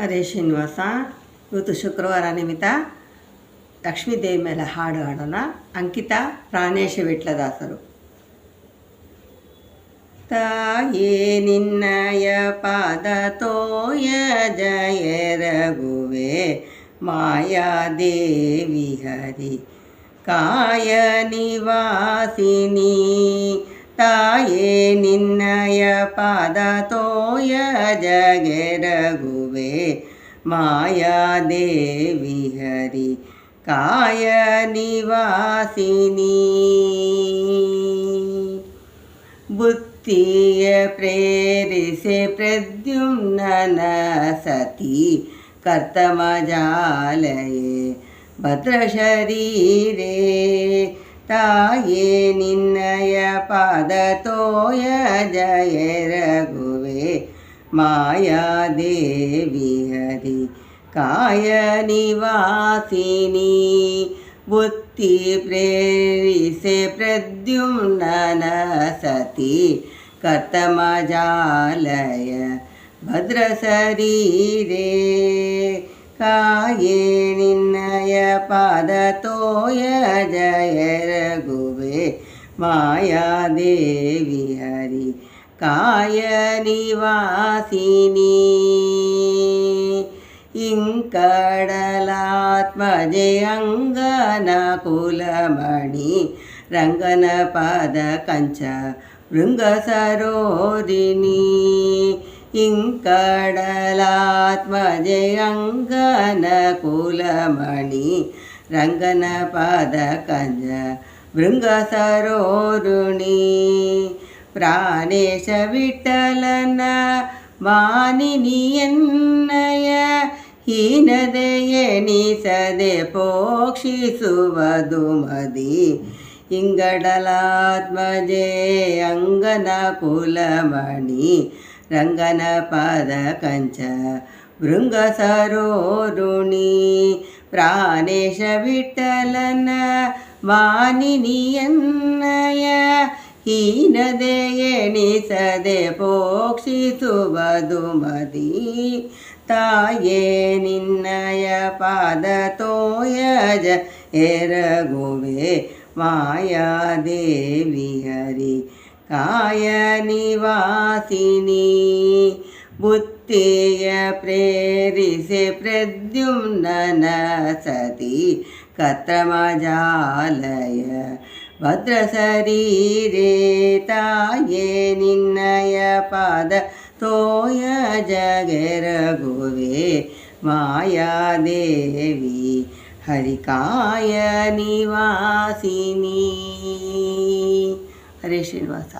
ಹರೇ ಶ್ರೀನಿವಾಸ. ಇವತ್ತು ಶುಕ್ರವಾರ ನಿಮಿತ್ತ ಲಕ್ಷ್ಮೀದೇವಿ ಮೇಲೆ ಹಾಡು ಹಾಡೋಣ. ಅಂಕಿತ ಪ್ರಾಣೇಶ ವಿಟ್ಲದಾಸರು. ತಾಯೇ ನಿನ್ನಯ ಪಾದ ತೋಯ ಜಯ ರಘುವೆ ಮಾಯಾದೇವಿ ಹರಿ ಕಾಯ ನಿವಾಸಿನಿ. ತಾಯೇ ನಿನ್ನಯ ಪಾದ ತೋಯ ಜಯ ರಘುವೆ ಮಾಯಾದೇವಿ ಹರಿ ಕಾಯ ನಿವಾಸಿನಿ. ಬುದ್ಧಿಯ ಪ್ರೇರಿಸೆ ಪ್ರದ್ಯುಮ್ನನ ಸತಿ ಕರ್ತಮಜಾಲಯೇ ಭದ್ರಶರೀರೇ. ತಾಯೇ ನಿನ್ನಯ ಪಾದ ತೋಯ ಜಯ ರಘುವೆ ಮಾಯಾದೇವಿ ಹರಿ ಕಾಯ ನಿವಾಸಿನಿ. ಬುದ್ಧಿ ಪ್ರೇರಿಸೆ ಪ್ರದ್ಯುಮ್ನನ ಸತಿ ಕರ್ತಮಜಾಲಯ ಭದ್ರ ಶರೀರೇ. ಕಾಯೇ ನಿನ್ನಯ ಪಾದ ತೋಯ ಜಯ ರಘುವೆ ಮಾಯಾದೇವಿ ಹರಿ ಕಾಯ ನಿವಾಸಿನಿ. ಇಂಕಡಲಾತ್ಮಜೆ ಅಂಗನ ಕುಲಮಣಿ ರಂಗನ ಪಾದ ಕಂಚ ಭೃಂಗ ಸರೋರಿಣಿ. ಇಂಕಡಲಾತ್ಮಜೆ ಅಂಗನ ಕುಲಮಣಿ ರಂಗನ ಪಾದ ಕಂಚ ಭೃಂಗ ಸರೋರುಣಿ. ಪ್ರಾಣೇಶ ವಿಠಲನ ಮಾನಿನಿಯನ್ನಯ ಹೀನದೆ ಎಣಿಸದೆ ಪೋಷಿಸುವುದು ಮದಿ. ಇಂಗಡಲಾತ್ಮಜೆ ಅಂಗನ ಕುಲಮಣಿ ರಂಗನ ಪಾದ ಕಂಚ ಭೃಂಗ ಸರೋರುಣಿ. ಪ್ರಾಣೇಶ ವಿಠಲನ ಮಾನಿನಿಯನ್ನಯ ಹೀನದೆ ಎಣಿಸದೆ ಪೋಷಿಸುವುದು ಮದಿ. ತಾಯೇ ನಿನ್ನಯ ಪಾದ ತೋಯ ಜಯ ರಘುವೆ ಮಾಯಾದೇವಿ ಹರಿ ಕಾಯ ನಿವಾಸಿನಿ. ಬುದ್ಧಿಯ ಪ್ರೇರಿಸೆ ಪ್ರದ್ಯುಮ್ನನ ಸತಿ ಕರ್ತಮಜಾಲಯ ಭದ್ರ ಶರೀರೇ. ತಾಯೇ ನಿನ್ನಯ ಪಾದ ತೋಯ ಜಯ ರಘುವೆ ಮಾಯಾದೇವಿ ಹರಿ ಕಾಯ ನಿವಾಸಿನಿ. ಹರೇ ಶ್ರೀನಿವಾಸ.